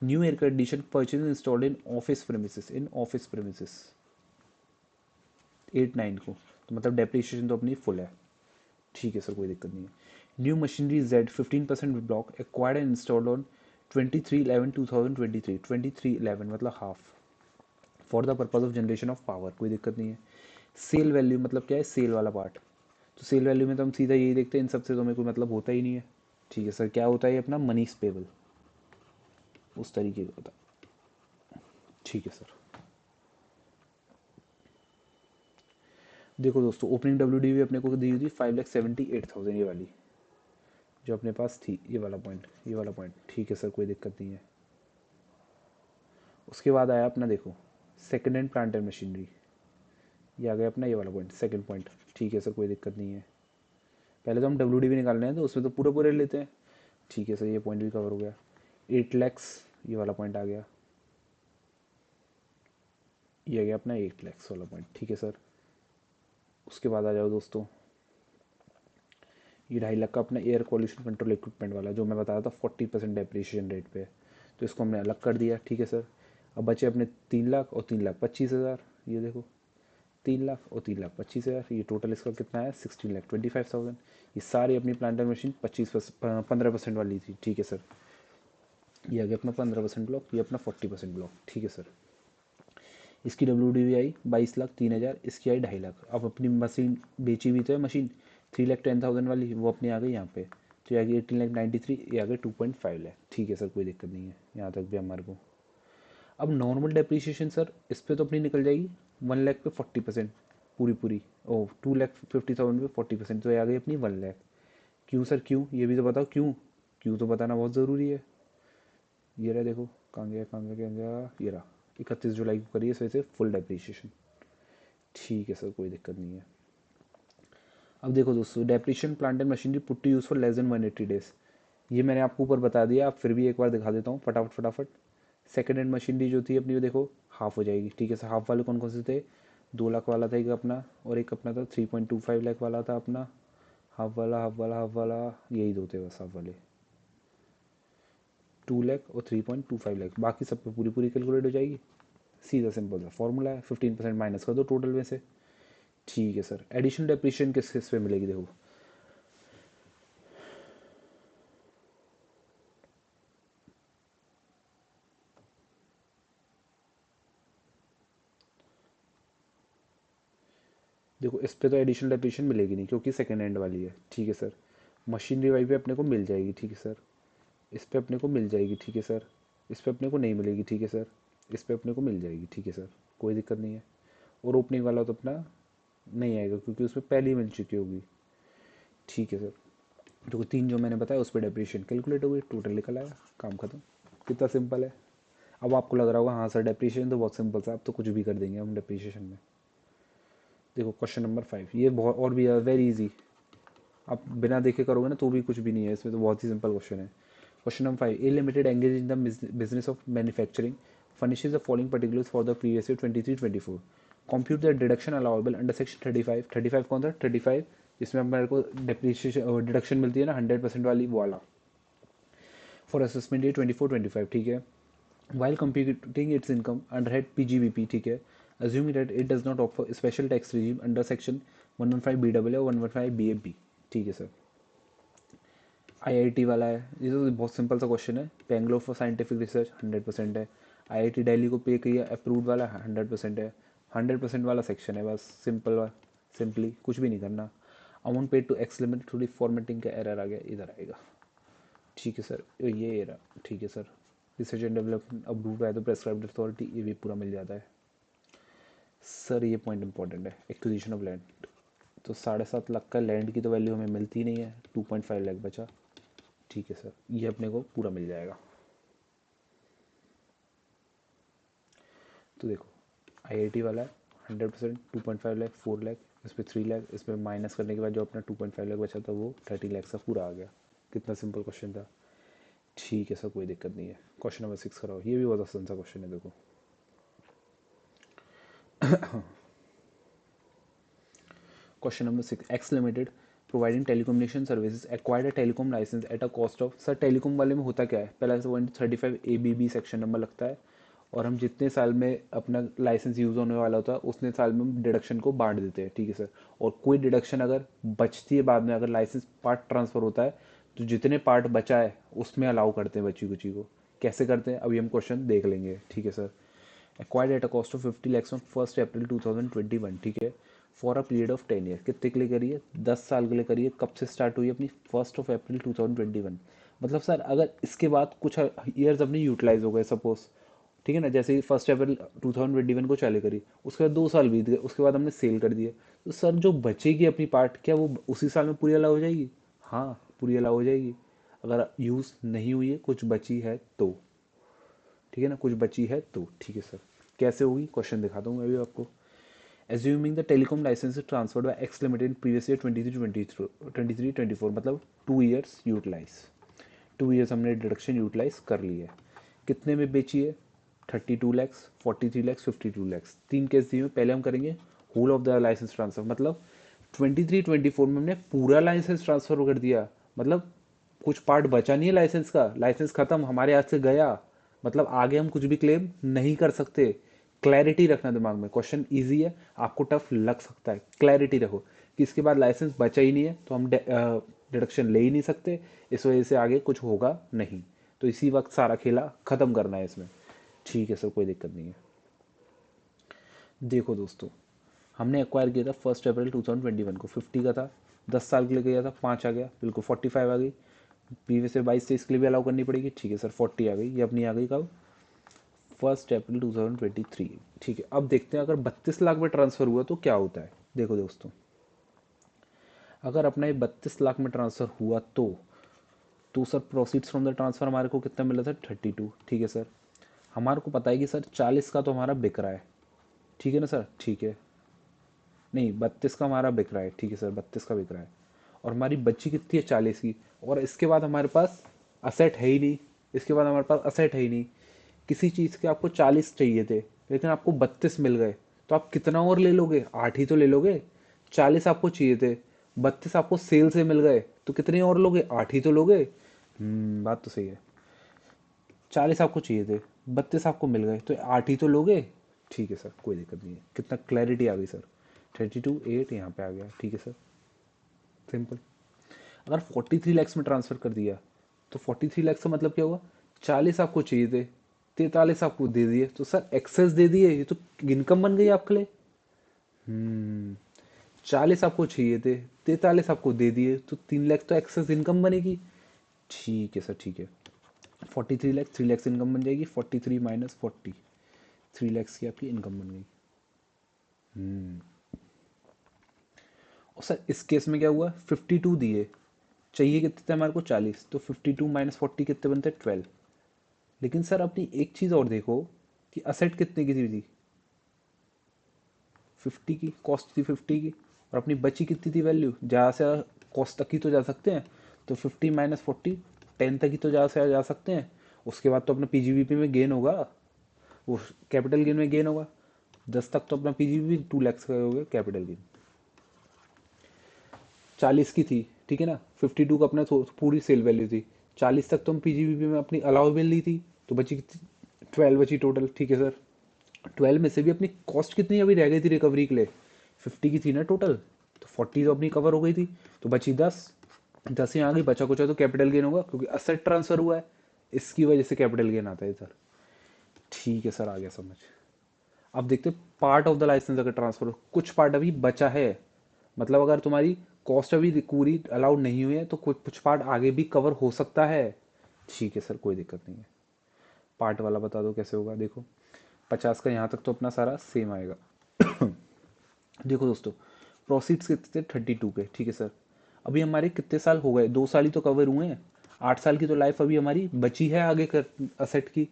New air condition purchase installed in office premises, in office premises 8-9 को, तो मतलब डेप्रिसिएशन तो अपनी फुल है। ठीक है सर, कोई दिक्कत नहीं है। New machinery Z 15% block acquired and installed on 23/11/2023, 23/11 मतलब half for the purpose of generation of power, कोई दिक्कत नहीं है। सेल वैल्यू मतलब क्या है, सेल वाला पार्ट, तो सेल वैल्यू में तो हम सीधा यही देखते हैं, इन सबसे तो हमें कोई मतलब होता ही नहीं है। ठीक है सर। क्या होता है ये अपना मनी पेबल, उस तरीके का होता है। ठीक है सर। देखो दोस्तों, ओपनिंग डब्ल्यू डी भी अपने को दी हुई थी 5,78,000, ये वाली जो अपने पास थी, ये वाला पॉइंट, ये वाला पॉइंट। ठीक है सर, कोई दिक्कत नहीं है। उसके बाद आया अपना देखो second hand plant and machinery, ये आ गया अपना ये वाला पॉइंट, सेकंड पॉइंट। ठीक है सर, कोई दिक्कत नहीं है। पहले तो हम डब्ल्यू डी भी निकाल रहे हैं, तो उसमें तो पूरा पूरे लेते हैं। ठीक है सर, ये पॉइंट भी कवर हो गया। 8 लैक्स ये वाला पॉइंट आ गया, ये आ गया अपना 8 लाख वाला पॉइंट, ठीक है सर। उसके बाद आ जाओ दोस्तों, ये 2.5 लाख का अपना एयर पॉल्यूशन कंट्रोल इक्विपमेंट वाला जो मैं बताया था 40% डेप्रिसिएशन रेट पे, तो इसको हमने अलग कर दिया, ठीक है सर। अब बचे अपने 3 लाख और 3,25,000, ये देखो 3 लाख और 3,25,000, ये टोटल इसका कितना है 16,25,000। ये सारी अपनी प्लांट एंड मशीन 15% वाली थी, ठीक है सर। ये आ गया अपना 15% ब्लॉक, ये अपना 40% ब्लॉक, ठीक है सर। इसकी WDV आई 22,03,000, इसकी आई 2.5 लाख। अब अपनी मशीन बेची हुई तो है मशीन 3,10,000 वाली, वो अपनी आ गई यहाँ पे, तो ये आ गई 18,93,000, ये आ गई 2.5 लाख, ठीक है सर, कोई दिक्कत नहीं है यहाँ तक भी हमारे को। अब नॉर्मल डेप्रीशिएशन सर इस पे तो अपनी निकल जाएगी 1 लाख पे 40%, पूरी पूरी, ओ 2,50,000 पे 40%, तो ये आ गई अपनी 1 लाख। क्यों सर क्यों, ये भी तो बताओ क्यों, क्यों तो बताना बहुत ज़रूरी है। ये रहा देखो, कहाँ गया कहाँ गया कहाँ गया, ये रहा 31 जुलाई को करिए इस वजह से फुल डेप्रीशिएशन, ठीक है सर, कोई दिक्कत नहीं है। अब देखो दोस्तों, depreciation plant and machinery put to use for less than 180 days, ये मैंने आपको ऊपर बता दिया, आप फिर भी एक बार दिखा देता हूँ फटाफट फटाफट। सेकेंड हैंड मशीनरी जो थी अपनी वो देखो हाफ हो जाएगी, ठीक है सर। हाफ वाले कौन कौन से थे, 2 लाख वाला था एक अपना, और एक अपना था 3.25 लाख वाला था अपना। हाफ वाला हाफ वाला हाफ वाला, यही दो थे बस हाफ वाले, 2 लाख और 3.25 लाख, बाकी सब पे पूरी पूरी कैलकुलेट हो जाएगी। सीधा सिंपल सा फॉर्मूला है, 15% माइनस कर दो टोटल में से, ठीक है सर। एडिशनल डेप्रिशिएशन किस किस पे मिलेगी देखो, देखो इस पे तो एडिशनल डेप्रिशिएशन मिलेगी नहीं क्योंकि सेकेंड हैंड वाली है, ठीक है सर। मशीनरी वाई पे अपने को मिल जाएगी, ठीक है सर। इस पे अपने को मिल जाएगी, ठीक है सर। इस पे अपने को नहीं मिलेगी, ठीक है सर। इस पे अपने को मिल जाएगी, ठीक है सर, कोई दिक्कत नहीं है। और ओपनिंग वाला तो अपना नहीं आएगा क्योंकि उसमें पहले ही मिल चुकी होगी, ठीक है सर। तो तीन जो मैंने बताया उस पर डेप्रिशिएशन कैलकुलेट हो गई, टोटल निकल आया, काम खत्म। कितना सिंपल है। अब आपको लग रहा होगा हाँ सर डेप्रिशिएशन तो बहुत सिंपल सा, आप तो कुछ भी कर देंगे हम डेप्रिशिएशन में। देखो क्वेश्चन नंबर 5, ये बहुत और भी वेरी इजी, आप बिना देखे करोगे ना तो भी कुछ भी नहीं है इसमें, तो बहुत ही सिंपल क्वेश्चन है। Question number 5, A limited engage in the business of manufacturing furnishes the following particulars for the previous year 23-24, compute the deduction allowable under section 35। 35 कौन था 35, जिसमें हमारे को डिप्रीशिएशन डिडक्शन मिलती है ना 100% वाली, वो वाला फॉर असेसमेंट ईयर 24-25, ठीक है। While computing it's income under head PGBP, ठीक है, assuming that it does not offer special tax regime under section 115 BAA और 115 BAB, ठीक है सर। IIT वाला है, ये तो बहुत सिंपल सा क्वेश्चन है। बेंगलोर फॉर साइंटिफिक रिसर्च 100% है। IIT दिल्ली को पे किया अप्रूव्ड वाला 100% है। 100% वाला सेक्शन है, बस सिंपल, सिंपली कुछ भी नहीं करना। Amount paid to X limit, थोड़ी फॉर्मेटिंग का एरर आ गया, इधर आएगा, ठीक है सर, ये एरर, ठीक है sir. Research and development approved by the prescribed authority, ये भी पूरा मिल जाता है सर। ये पॉइंट इंपॉर्टेंट है, एक्विजिशन ऑफ लैंड, तो 7.5 लाख का लैंड की तो वैल्यू हमें मिलती नहीं है, 2.5 लाख बचा, ठीक है सर, ये अपने को पूरा मिल जाएगा। तो देखो IIT वाला है 100%, 2.5 लाख, 4 लाख, इस पर 3 लाख, इसमें माइनस करने के बाद जो अपना 2.5 लाख बचा था वो 30 लाख से पूरा आ गया। कितना सिंपल क्वेश्चन था, ठीक है सर, कोई दिक्कत नहीं है। क्वेश्चन नंबर 6 कराओ, ये भी बहुत आसान सा क्वेश्चन है देखो। Question number 6, X limited providing telecommunication services acquired a telecom licence at a cost of, sir telecom वाले में होता क्या है, पहला से 135 ABB सेक्शन नंबर लगता है, और हम जितने साल में अपना लाइसेंस यूज़ होने वाला होता है उतने साल में हम डिडक्शन को बांट देते हैं, ठीक है सर। और कोई डिडक्शन अगर बचती है बाद में, अगर लाइसेंस पार्ट ट्रांसफ़र होता है तो जितने पार्ट बचा है उसमें अलाउ करते हैं बची कुची को। कैसे करते हैं अभी हम क्वेश्चन देख लेंगे, ठीक है sir. Acquired eight a cost of 50 lakhs on 1 अप्रैल 2021, ठीक है, for a period of 10 year, कितने के लिए करिए 10 साल के लिए करिए। कब से स्टार्ट हुई अपनी 1 अप्रैल 2021, मतलब सर अगर इसके बाद कुछ ईयर्स अपनी यूटिलाइज हो गए सपोज, ठीक है ना, जैसे 1 अप्रैल 2021 को चालू करी, उसके बाद 2 साल बीत गए, उसके बाद हमने सेल कर दिए, तो सर जो बचेगी अपनी पार्ट क्या वो उसी साल में पूरी अलाउ हो जाएगी, हाँ पूरी अलाउ हो जाएगी। अगर यूज़ नहीं हुई है कुछ बची है तो, ठीक है ना, कुछ बची है तो, ठीक है सर। कैसे होगी क्वेश्चन दिखाता हूँ मैं अभी आपको। Assuming the telecom licence transferred by X limited previous year 23-24, मतलब 2 ईयर्स यूटिलाइज, 2 ईयर्स हमने डिडक्शन यूटिलाइज कर ली है। कितने में बेची है? 32 लैक्स, 43 लैक्स, 52 लैक्स, तीन केस दिए हुए। पहले हम करेंगे whole of the licence transfer, मतलब 23-24 में हमने पूरा लाइसेंस ट्रांसफर कर दिया, मतलब कुछ पार्ट बचा नहीं है लाइसेंस का, लाइसेंस खत्म हमारे हाथ से गया, मतलब आगे हम कुछ भी क्लेम नहीं कर सकते। क्लैरिटी रखना दिमाग में, क्वेश्चन इजी है, आपको टफ लग सकता है, क्लैरिटी रखो कि इसके बाद लाइसेंस बचा ही नहीं है तो हम डिडक्शन ले ही नहीं सकते, इस वजह से आगे कुछ होगा नहीं, तो इसी वक्त सारा खेला खत्म करना है इसमें। ठीक है सर, कोई दिक्कत नहीं है। देखो दोस्तों, हमने एक्वायर किया था 1 अप्रैल 2021 को, 50 का था, 10 साल के लिए गया था, 5 आ गया, बिल्कुल 45 आ गई। पीवी से 22-23 के लिए भी अलाउ करनी पड़ेगी, ठीक है सर, 40 आ गई, ये अपनी आ गई कब? 1 अप्रैल 2023। ठीक है, अब देखते हैं अगर 32 लाख में ट्रांसफर हुआ तो क्या होता है। देखो दोस्तों, अगर अपना ये 32 लाख में ट्रांसफर हुआ तो sir proceeds from the transfer हमारे को कितना मिला था? 32। ठीक है सर, हमारे को पता है कि सर 40 का तो हमारा बिक रहा है, ठीक है ना सर? ठीक है, नहीं 32 का हमारा बिक रहा है, ठीक है सर, 32 का बिक रहा है, और हमारी बची कितनी है? 40 की। और इसके बाद हमारे पास असेट है ही नहीं, इसके बाद हमारे पास असेट है ही नहीं। किसी चीज़ के आपको 40 चाहिए थे, लेकिन आपको 32 मिल गए, तो आप कितना और ले लोगे? 8 ही तो ले लोगे। 40 आपको चाहिए थे, 32 आपको सेल से मिल गए, तो कितने और लोगे? 8 ही तो लोगे। बात तो सही है। 40 आपको चाहिए थे, 32 आपको मिल गए, तो 8 ही तो लोगे। ठीक है सर, कोई दिक्कत नहीं है, कितना क्लैरिटी आ गई सर। 32 8 यहाँ पे आ गया, ठीक है सर, सिंपल। अगर 43 लैक्स में ट्रांसफर कर दिया तो 43 लैक्स का मतलब क्या हुआ? 40 आपको चाहिए थे, 43 आपको दे दिए, तो सर एक्सेस दे दिए, ये तो इनकम बन गई आपके लिए। 40 आपको चाहिए थे, 43 आपको दे दिए, तो 3 लाख तो एक्सेस इनकम बनेगी। ठीक है सर, ठीक है। 43 लैक्स, 3 लैक्स इनकम बन जाएगी, 43 - 40, 3 लैक्स की आपकी इनकम बन गई। और सर इस केस में क्या हुआ? 52 दिए, चाहिए कितने थे हमारे को? 40, तो 52 - 40 कितने बनते? 12। लेकिन सर अपनी एक चीज़ और देखो कि असेट कितने की थी? 50 की कॉस्ट थी, 50 की, और अपनी बची कितनी थी वैल्यू? ज़्यादा से ज़्यादा कॉस्ट तक ही तो जा सकते हैं, तो 50 - 40 10 तक ही तो ज़्यादा से ज़्यादा जा सकते हैं। उसके बाद तो अपना पीजीबीपी में गेन होगा, वो कैपिटल गेन में गेन होगा। 10 तक तो अपना पीजीबीपी 2 लैक्स का हो गया कैपिटल गेन। 40 की थी, ठीक है ना, 52 का अपना पूरी सेल वैल्यू थी, 40 तक तो हम पीजीबीपी में अपनी अलाउेबल ली थी, तो बची कितनी? 12 बची टोटल, ठीक है सर। 12 में से भी अपनी कॉस्ट कितनी अभी रह गई थी रिकवरी के लिए? 50 की थी ना टोटल, तो 40 तो अपनी कवर हो गई थी, तो बची 10। 10 यहाँ आ गई, बचा कुचा तो कैपिटल गेन होगा, क्योंकि असेट ट्रांसफर हुआ है, इसकी वजह से कैपिटल गेन आता है सर। ठीक है सर, आ गया समझ। अब देखते पार्ट ऑफ द लाइसेंस अगर ट्रांसफर हो, कुछ पार्ट अभी बचा है, मतलब अगर तुम्हारी कॉस्ट अभी पूरी अलाउड नहीं हुई है तो कुछ कुछ पार्ट आगे भी कवर हो सकता है। ठीक है सर, कोई दिक्कत नहीं है। पार्ट वाला बता दो कैसे होगा। देखो 50 का यहाँ तक तो अपना सारा सेम आएगा। देखो दोस्तों, प्रोसीड्स कितने थे? 32 के, ठीक है सर। अभी हमारे कितने साल हो गए? 2 साल ही तो कवर हुए हैं, 8 साल की तो लाइफ अभी हमारी बची है आगे कर असेट की,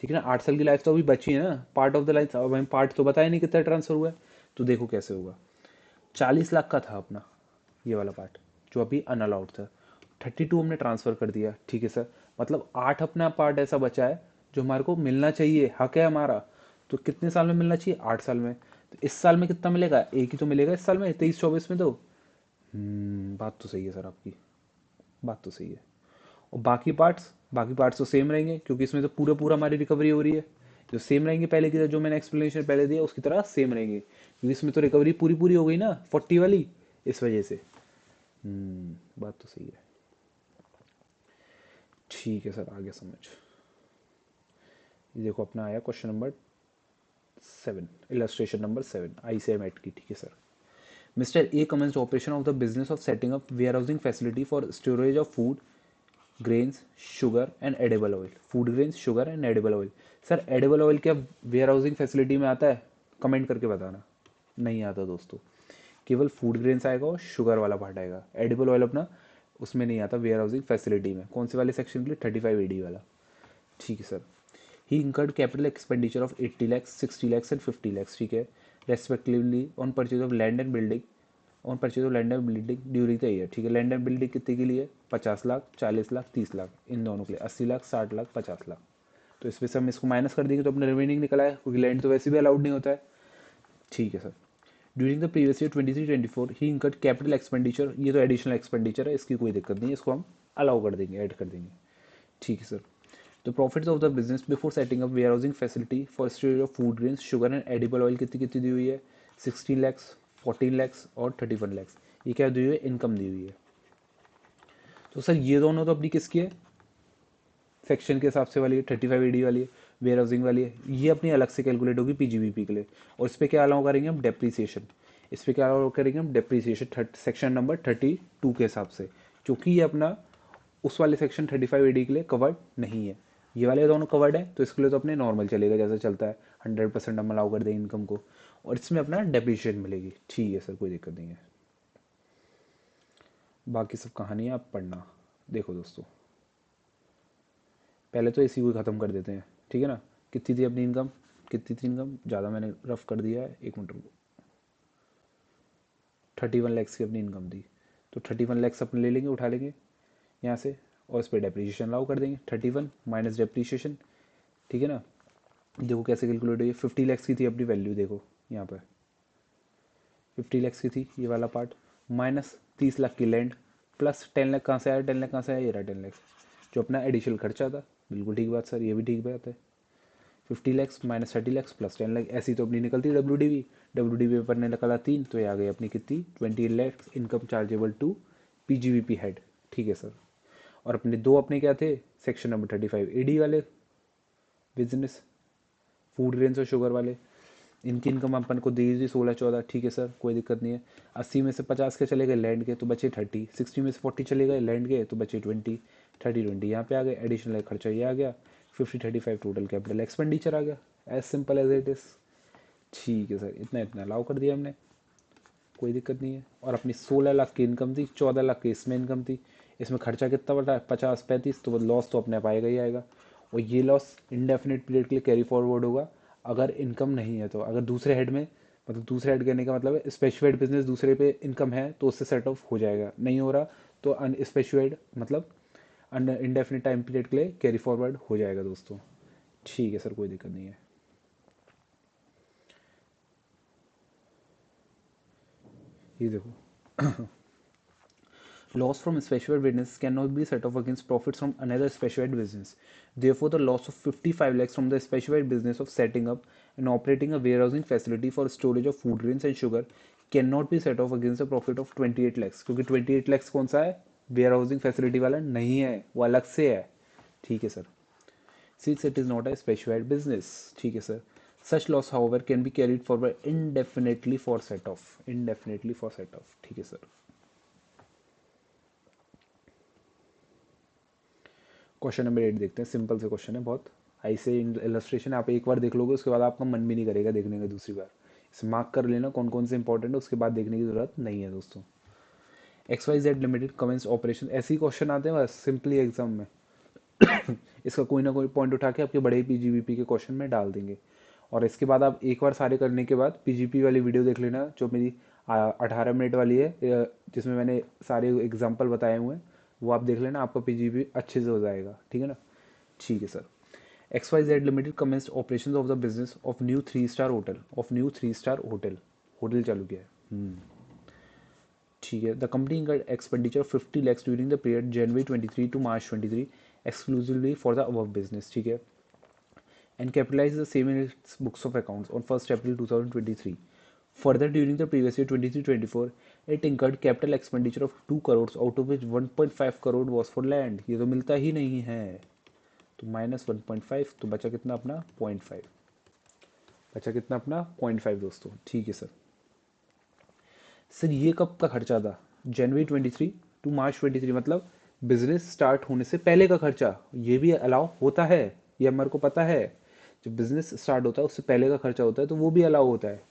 ठीक है ना। 8 साल की लाइफ तो अभी बची है ना, पार्ट ऑफ द लाइफ। अब हमें पार्ट तो बताया नहीं कितना ट्रांसफर हुआ है, तो देखो कैसे होगा। 40 लाख का था अपना ये वाला पार्ट, जो अभी अनअलाउड था, 32 हमने ट्रांसफर कर दिया, ठीक है सर। मतलब 8 अपना पार्ट ऐसा बचा है जो हमारे को मिलना चाहिए, हक है हमारा। तो कितने साल में मिलना चाहिए? 8 साल में। तो इस साल में कितना मिलेगा? एक ही तो मिलेगा इस साल में, 23-24 में तो। बात तो सही है सर आपकी, बात तो सही है। और बाकी पार्ट्स तो सेम रहेंगे, क्योंकि इसमें तो पूरा पूरा हमारी रिकवरी हो रही है, जो सेम रहेंगे पहले की तरह, जो मैंने एक्सप्लेनेशन पहले दिया उसकी तरह सेम रहेंगे, क्योंकि इसमें तो रिकवरी पूरी पूरी हो गई ना 40 वाली, इस वजह से। बात तो सही है। ठीक है सर, आ गया समझ। ये देखो अपना आया question number 7, illustration number 7 ICMAT की, ठीक है sir. Mister A commenced operation of the business of setting up warehousing facility for storage of food grains sugar and edible oil. Food grains sugar and edible oil. Sir edible oil क्या warehousing facility में आता है? Comment करके बताना। नहीं आता दोस्तों, केवल फूड ग्रेन्स आएगा और शुगर वाला पार्ट आएगा, एडिबल ऑयल अपना उसमें नहीं आता वेयर हाउसिंग फैसिलिटी में। कौन से वाले सेक्शन के लिए? 35 AD वाला, ठीक है sir. He incurred capital expenditure of 80 lakhs, 60 lakhs and 50 lakhs, ठीक है, respectively on purchase of land and building, on purchase of land and building during the year, ठीक है। लैंड एंड बिल्डिंग कितने के लिए? 50 लाख, 40 लाख, 30 लाख, इन दोनों के लिए 80 लाख, 60 लाख, 50 लाख। तो इसमें से हम इसको माइनस कर देंगे तो अपना रिमेनिंग निकल आए, क्योंकि लैंड तो वैसे भी अलाउड नहीं होता है। ठीक है sir. During the previous year 23-24 he incurred capital expenditure, ये तो एडिशनल एक्सपेंडिचर है, इसकी कोई दिक्कत नहीं है, इसको हम अलाउ कर देंगे, ऐड कर देंगे। ठीक है सर। तो profits of the business before setting up warehousing facility for storage of food grains sugar and edible oil कितनी कितनी दी हुई है? 16 lakhs, 14 lakhs और 31 lakhs। ये क्या दी हुई है? इनकम दी हुई है। तो सर ये दोनों तो अपनी किसकी है? सेक्शन के हिसाब से वाली है, 35 AD वाली है, वेयर हाउसिंग वाली है, ये अपनी अलग से कैलकुलेट होगी पीजीबीपी के लिए। और इस पर क्या अलाउ करेंगे हम? डेप्रीसिएशन। इस पर क्या अलाउ करेंगे हम? डेप्रीसिएशन सेक्शन नंबर 32 के हिसाब से, क्योंकि ये अपना उस वाले सेक्शन 35 AD के लिए कवर्ड नहीं है। ये वाले दोनों कवर्ड है, तो इसके लिए तो अपने नॉर्मल चलेगा जैसा चलता है, 100% हम अलाउ कर दें इनकम को, और इसमें अपना डेप्रीशिएशन मिलेगी। ठीक है सर, कोई दिक्कत नहीं है। बाकी सब कहानी आप पढ़ना। देखो दोस्तों, पहले तो इसी को ख़त्म कर देते हैं, ठीक है ना। कितनी थी अपनी इनकम? कितनी थी इनकम? ज़्यादा मैंने रफ कर दिया है, 1 मिनट रुको। 31 lakhs की अपनी इनकम थी, तो 31 lakhs अपने ले लेंगे, उठा लेंगे यहाँ से, और इस पर डेप्रीशिएशन लाओ कर देंगे, 31 माइनस डेप्रीशिएशन। ठीक है ना। देखो कैसे कैलकुलेट हुई है। 50 lakhs की थी अपनी वैल्यू, देखो यहाँ पर 50 lakhs की थी ये वाला पार्ट, माइनस 30 लाख की लैंड, प्लस 10 लाख कहाँ से आया? 10 लाख कहाँ से आया? ये रहा 10 lakhs, जो अपना एडिशनल खर्चा था। बिल्कुल ठीक बात सर, ये भी ठीक बात है। 50 lakhs minus 30 lakhs plus 10 lakh, ऐसी तो अपनी निकलती है डब्ल्यू डी वी पर ने निकला 3, तो ये आ गई अपनी कितनी? 28 lakhs income chargeable to PGBP head. ठीक है सर। और अपने दो अपने क्या थे? सेक्शन नंबर 35 AD वाले बिजनेस, फूड ग्रेन्स और शुगर वाले, इनकी इनकम अपन को दी थी 16-14। ठीक है सर, कोई दिक्कत नहीं है। 80 में से 50 के चले गए लैंड के, तो बचे 30। 60 में से 40 चले गए लैंड के, तो बचे 20। 30-20 यहाँ पे आ गए, एडिशनल खर्चा ये आ गया। 50-35 टोटल कैपिटल एक्सपेंडिचर आ गया, as simple as it is. ठीक है सर, इतना इतना अलाउ कर दिया हमने, कोई दिक्कत नहीं है। और अपनी 16 लाख की इनकम थी, 14 लाख की इसमें इनकम थी। इसमें खर्चा कितना बढ़ा? 50-35, तो वो लॉस तो अपने आप आएगा ही आएगा। और ये लॉस इंडेफिनिट पीरियड के लिए कैरी फॉरवर्ड होगा, अगर इनकम नहीं है तो। अगर दूसरे हेड में, मतलब दूसरे हेड कहने का मतलब है स्पेसिफाइड बिजनेस दूसरे पे इनकम है तो उससे सेट ऑफ हो जाएगा, नहीं हो रहा तो अनस्पेसिफाइड मतलब इंडेफिनिट टाइम पीरियड के लिए कैरी फॉरवर्ड हो जाएगा दोस्तों। ठीक है सर, कोई दिक्कत नहीं है। ये देखो, loss from specified business cannot be set off against profits from another specified business. Therefore, the loss of 55 lakhs from the specified business of setting up and operating a warehousing facility for storage of food grains and sugar cannot be set off against the profit of 28 lakhs, क्योंकि 28 lakhs कौन सा है? Where housing facility वाला नहीं है, वो अलग से है। ठीक है sir. Since it is not a specified business, ठीक है sir. Such loss, however, can be carried forward indefinitely for set off. Indefinitely for set off. ठीक है सर। क्वेश्चन नंबर 8 देखते हैं, सिंपल से क्वेश्चन है बहुत। ऐसे इलस्ट्रेशन आप एक बार देख लोगे, उसके बाद आपका मन भी नहीं करेगा देखने का दूसरी बार। इसे मार्क कर लेना कौन कौन से इंपॉर्टेंट है, उसके बाद देखने की जरूरत नहीं है दोस्तों। XYZ लिमिटेड कमेंस ऑपरेशन, ऐसे ही क्वेश्चन आते हैं बस सिंपली एग्जाम में। इसका कोई ना कोई पॉइंट उठा के आपके बड़े पीजीबीपी के क्वेश्चन में डाल देंगे। और इसके बाद आप एक बार सारे करने के बाद पीजीपी वाली वीडियो देख लेना, जो मेरी 18 मिनट वाली है, जिसमें मैंने सारे एग्जाम्पल बताए हुए हैं, वो आप देख लेना, आपका पीजीपी अच्छे से हो जाएगा। ठीक है ना। ठीक है sir. XYZ limited commenced operation of the business of new 3 star hotel, hotel चालू किया है। ठीक है। The company incurred expenditure 50 lakhs during the period January 23 to March 23 exclusively for the above business. ठीक है। And capitalize the same in its books of accounts on 1st April 2023। Further, during the previous year 23-24, it incurred capital expenditure of 2 crores, out of which 1.5 crore was for land। ये तो मिलता ही नहीं है, तो minus 1.5, तो बचा कितना अपना? 0.5। बचा कितना अपना? 0.5 दोस्तों। ठीक है सर। सर ये कब का खर्चा था? जनवरी 23 टू मार्च 23, मतलब बिजनेस स्टार्ट होने से पहले का खर्चा। ये भी अलाउ होता है, ये हमारे को पता है। जब बिजनेस स्टार्ट होता है उससे पहले का खर्चा होता है, तो वो भी अलाउ होता है।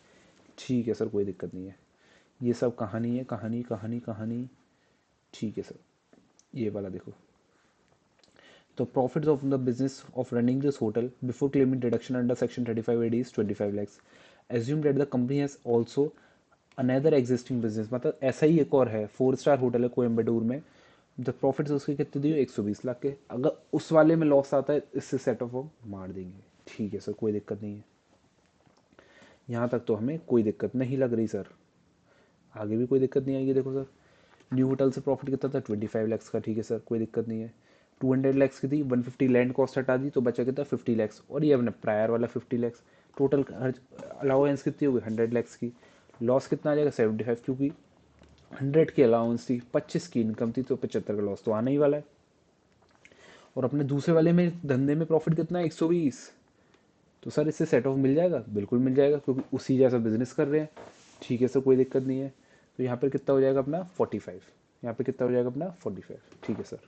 ठीक है सर, कोई दिक्कत नहीं है। ये सब कहानी है, कहानी कहानी कहानी। ठीक है सर। ये वाला देखो, तो profits of the business of running this hotel before claiming deduction under section 35 AD is 25 lakhs। Assume that the company has also another existing business, मतलब ऐसा ही एक और है, 4 स्टार होटल है कोयम्बटूर में, जब प्रॉफिट्स उसके कितने दिए 120 लाख के, अगर उस वाले में लॉस आता है इससे सेट ऑफ हम मार देंगे। ठीक है सर, कोई दिक्कत नहीं है, यहाँ तक तो हमें कोई दिक्कत नहीं लग रही सर। आगे भी कोई दिक्कत नहीं आएगी। देखो सर, न्यू होटल से प्रॉफिट कितना था 25 लैक्स का। ठीक है सर, कोई दिक्कत नहीं है। 200 लैक्स की थी, 150 लैंड कॉस्ट हटा दी तो बचा कितना 50 लैक्स, और ये अपना प्रायर वाला 50 लैक्स। टोटल खर्च अलाउंस कितनी होगी 100 लैक्स की। लॉस कितना आ जाएगा 75, क्योंकि 100 की अलाउंस थी, 25 की इनकम थी, तो 75 का लॉस तो आना ही वाला है। और अपने दूसरे वाले में धंधे में प्रॉफिट कितना है 120, तो सर इससे सेट ऑफ मिल जाएगा, बिल्कुल मिल जाएगा, क्योंकि उसी जैसा बिजनेस कर रहे हैं। ठीक है सर, कोई दिक्कत नहीं है। तो यहाँ पर कितना हो जाएगा अपना 45, यहाँ पे कितना हो जाएगा अपना 45। ठीक है सर,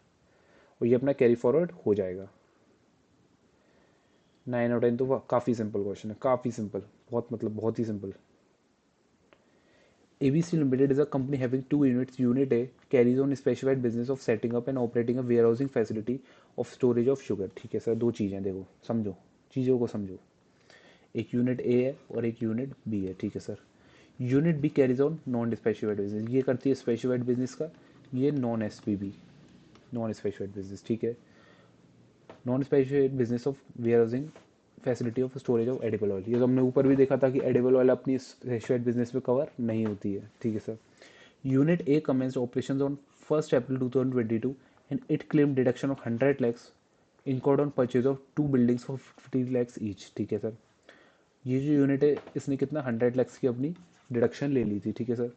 और ये अपना कैरी फॉरवर्ड हो जाएगा। 9 और 10 तो काफ़ी सिंपल क्वेश्चन है, काफ़ी सिंपल, बहुत मतलब बहुत ही simple. ABC Limited is a company having two units. Unit A carries on specified business of setting up and operating a warehousing facility of storage of sugar। ठीक है सर, दो चीज़ें देखो, समझो, चीज़ों को समझो। एक यूनिट ए है और एक यूनिट बी है। ठीक है sir, unit B carries on non specified business, ये करती है स्पेसिफाइड बिजनेस का, ये non SPB, non specified business. ठीक है, non specified business of warehousing facility of storage of edible oil. ये तो हमने ऊपर भी देखा था कि एडिबल ऑयल अपनी स्पेसिफाइड बिजनेस में कवर नहीं होती है। ठीक है sir, unit A commenced operations on 1st April 2022 and it claimed deduction of 100 lakhs incurred on purchase of two buildings for 50 lakhs each। ठीक है सर, ये जो यूनिट है इसने कितना 100 लैक्स की अपनी डिडक्शन ले ली थी। ठीक है सर,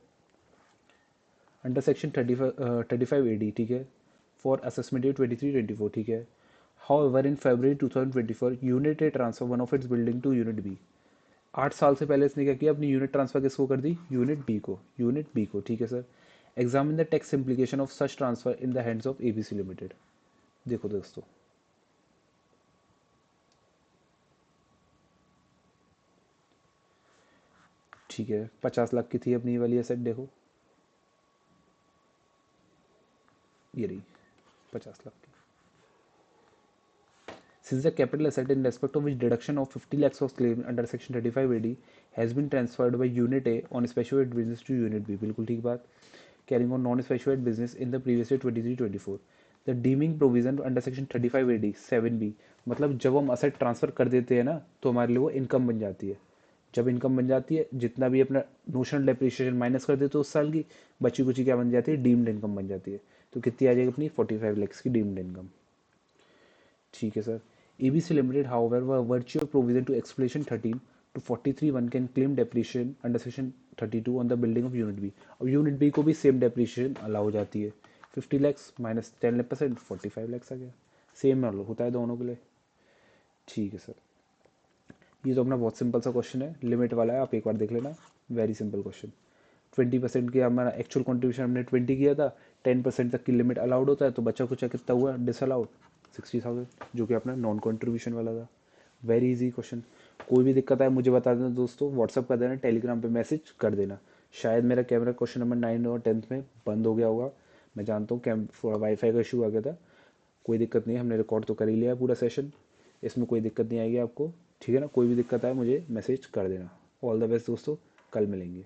अंडर सेक्शन 35 AD। ठीक है, फॉर असेसमेंट ईयर 23-24। ठीक है, however in February 2024 unit A transfer one of its building to unit B. 8 साल से पहले इसने क्या किया, अपनी यूनिट ट्रांसफर किसको कर दी, यूनिट बी को, यूनिट बी को। ठीक है sir, examine the tax implication of such transfer in the hands of ABC limited. देखो दोस्तों, ठीक है, 50 लाख की थी अपनी ये वाली एसेट, देखो ये रही 50 लाख की। Since the capital asset in respect of which deduction of 50 lakhs was claimed under section 35 AD has been transferred by unit A on specified business to unit B। बिल्कुल ठीक बात। Carrying on non-specified business in the previous year 23-24। The deeming provision under section 35 AD 7B, मतलब जब हम asset transfer कर देते हैं ना तो हमारे लिए वो इनकम बन जाती है। जब इनकम बन जाती है, जितना भी अपना नोशनल डेप्रिसिएशन माइनस कर देते हो उस साल की, बची कुची क्या बन जाती है, डीम्ड इनकम बन जाती है। तो कितनी आ जाएगी अपनी 45 लैक्स की डीम्ड इनकम। ठीक है sir, ABC Limited, however, by virtue of provision to explanation 13 to 43(1) can claim depreciation under section 32 on the building of unit B। अब यूनिट बी को भी सेम डेप्रिसिएशन अलाउ हो जाती है। 50 लैक्स माइनस 10% 45 लैक्स आ गया, सेम होता है दोनों के लिए। ठीक है सर, ये तो अपना बहुत सिंपल सा क्वेश्चन है, लिमिट वाला है, आप एक बार देख लेना, वेरी सिंपल क्वेश्चन। 20% की हमारा एक्चुअल कॉन्ट्रीब्यूशन हमने 20 किया था, 10% तक की लिमिट अलाउड होता है, तो बचा कुछ कितना हुआ डिसअलाउड 60,000, जो कि अपना नॉन कॉन्ट्रीब्यूशन वाला था। Very easy question. कोई भी दिक्कत आए मुझे बता देना दोस्तों, व्हाट्सअप कर देना, टेलीग्राम पे मैसेज कर देना। शायद मेरा कैमरा क्वेश्चन नंबर 9 और 10th में बंद हो गया होगा, मैं जानता हूँ, कैम थोड़ा वाईफाई का इशू आ गया था। कोई दिक्कत नहीं है, हमने रिकॉर्ड तो कर ही लिया है पूरा सेशन, इसमें कोई दिक्कत नहीं आएगी आपको। ठीक है ना, कोई भी दिक्कत आए मुझे मैसेज कर देना। ऑल द बेस्ट दोस्तों, कल मिलेंगे।